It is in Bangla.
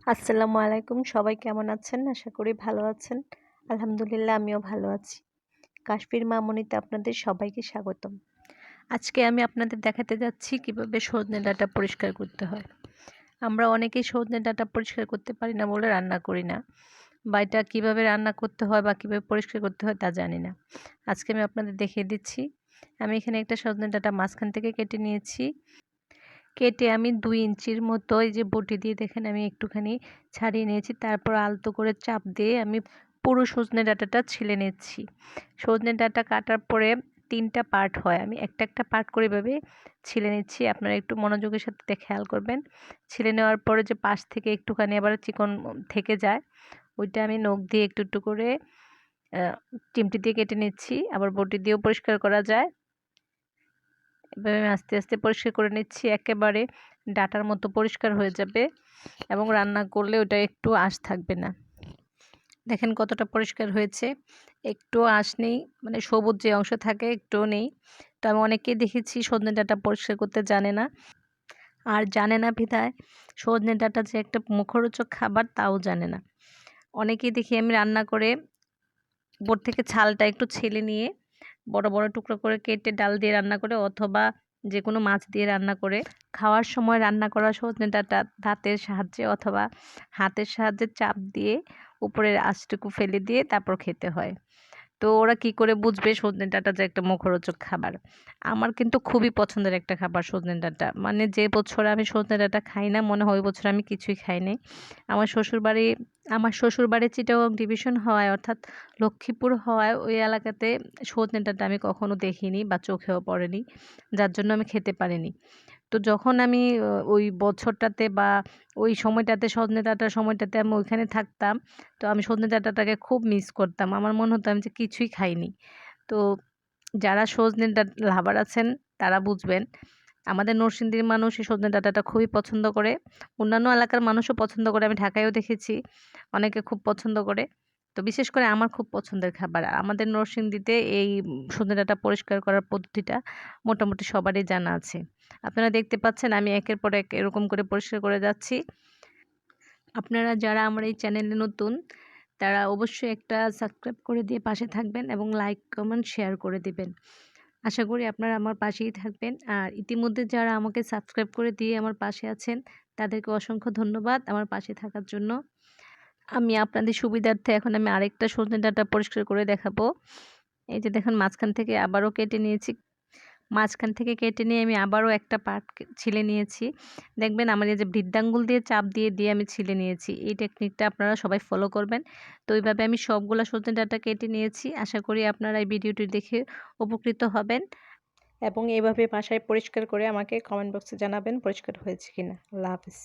আসসালামু আলাইকুম। সবাই কেমন আছেন? আশা করি ভালো আছেন। আলহামদুলিল্লাহ আমিও ভালো আছি। কাশ্মীর মামুনিতে আপনাদের সবাইকে স্বাগতম। আজকে আমি আপনাদের দেখাতে যাচ্ছি কিভাবে সজনে ডাঁটা পরিষ্কার করতে হয়। আমরা অনেকেই সজনে ডাঁটা পরিষ্কার করতে পারি না বলে রান্না করি না, বা এটা কীভাবে রান্না করতে হয় বা কীভাবে পরিষ্কার করতে হয় তা জানি না। আজকে আমি আপনাদের দেখিয়ে দিচ্ছি। আমি এখানে একটা সজনে ডাঁটা মাঝখান থেকে কেটে নিয়েছি। কেটে আমি 2 ইঞ্চির মতো এই যে বটি দিয়ে দেখেন আমি একটুখানি ছাড়িয়ে নিয়েছি। তারপর আলতো করে চাপ দিয়ে আমি পুরো সজনে ডাঁটাটা ছিলে নিচ্ছি। সজনে ডাঁটা কাটার পরে 3টা পার্ট হয়, আমি একটা একটা পার্ট করে এভাবে ছিলে নিচ্ছি। আপনারা একটু মনোযোগের সাথে খেয়াল করবেন। ছিলে নেওয়ার পরে যে পাশ থেকে একটুখানি আবার চিকন থেকে যায়, ওইটা আমি নখ দিয়ে একটু একটু করে চিমটি দিয়ে কেটে নিচ্ছি। আবার বটি দিয়েও পরিষ্কার করা যায়। এভাবে আমি আস্তে আস্তে পরিষ্কার করে নিচ্ছি, একেবারে ডাঁটার মতো পরিষ্কার হয়ে যাবে এবং রান্না করলে ওটা একটু আঁশ থাকবে না। দেখেন কতটা পরিষ্কার হয়েছে, একটু আঁশ নেই, মানে সবুজ যে অংশ থাকে একটুও নেই। তো আমি অনেকেই দেখেছি সজনে ডাঁটা পরিষ্কার করতে জানে না, আর জানে না বিধায় সজনে ডাঁটা যে একটা মুখরোচক খাবার তাও জানে না। অনেকেই দেখি আমি রান্না করে উপর থেকে ছালটা একটু ছেলে নিয়ে বড় বড় টুকরো করে কেটে ডাল দিয়ে রান্না করে অথবা যে কোনো মাছ দিয়ে রান্না করে খাওয়ার সময় রান্না করা সজনে ডাঁটা দাঁতের সাহায্যে অথবা হাতের সাহায্যে চাপ দিয়ে উপরের আঁশটুকু ফেলে দিয়ে তারপর খেতে হয়। তো ওরা কি করে বুঝবে সজনে ডাঁটা যে একটা মুখরোচক খাবার? আমার কিন্তু খুবই পছন্দের একটা খাবার সজনে ডাঁটা। মানে যে বছর আমি সজনে ডাঁটা খাই না মনে হয় ওই বছর আমি কিছুই খাই নাই। আমার শ্বশুরবাড়ি আমার শ্বশুরবাড়ি চিটাগং ডিভিশন হওয়ায় অর্থাৎ লক্ষ্মীপুর হওয়ায় ওই এলাকাতে সজনে ডাঁটা আমি কখনো দেখিনি বা চোখেও পড়েনি, যার জন্য আমি খেতে পারিনি। তো যখন আমি ওই বছরটাতে বা ওই সময়টাতে সজনে ডাঁটার সময়টাতে আমি ওইখানে থাকতাম, তো আমি সজনে ডাঁটাটাকে খুব মিস করতাম। আমার মনে হতো আমি যে কিছুই খাইনি। তো যারা সজনে ডাঁটা লাভার আছেন তারা বুঝবেন। আমাদের নরসিংদীর মানুষ এই সজনে ডাঁটাটা খুবই পছন্দ করে। অন্যান্য এলাকার মানুষও পছন্দ করে, আমি ঢাকায়ও দেখেছি অনেকে খুব পছন্দ করে। তো বিশেষ করে আমার খুব পছন্দের খাবার। আর আমাদের নরসিংদীতে এই সজনে ডাঁটা পরিষ্কার করার পদ্ধতিটা মোটামুটি সবারই জানা আছে। আপনারা দেখতে পাচ্ছেন আমি একের পর এক এরকম করে পরিষ্কার করে যাচ্ছি। আপনারা যারা আমার এই চ্যানেলে নতুন তারা অবশ্যই একটা সাবস্ক্রাইব করে দিয়ে পাশে থাকবেন এবং লাইক কমেন্ট শেয়ার করে দিবেন। আশা করি আপনারা আমার পাশেই থাকবেন। আর ইতিমধ্যে যারা আমাকে সাবস্ক্রাইব করে দিয়ে আমার পাশে আছেন তাদেরকে অসংখ্য ধন্যবাদ আমার পাশে থাকার জন্য। আমি আপনাদের সুবিধার্থে এখন আমি আরেকটা সজনে ডাঁটা পরিষ্কার করে দেখাবো। এই যে দেখুন মাঝখান থেকে আবারও কেটে নিয়েছি। মাঝখান থেকে কেটে নিয়ে আমি আবারও একটা পার্ট ছিলে নিয়েছি। দেখবেন আমার এই যে বৃদ্ধাঙ্গুল দিয়ে চাপ দিয়ে দিয়ে আমি ছিলে নিয়েছি। এই টেকনিকটা আপনারা সবাই ফলো করবেন। তো এইভাবে আমি সবগুলা সজনে ডাঁটা কেটে নিয়েছি। আশা করি আপনারা এই ভিডিওটি দেখে উপকৃত হবেন এবং এভাবে বাসায় পরিষ্কার করে আমাকে কমেন্ট বক্সে জানাবেন পরিষ্কার হয়েছে কিনা। আল্লাহ হাফেজ।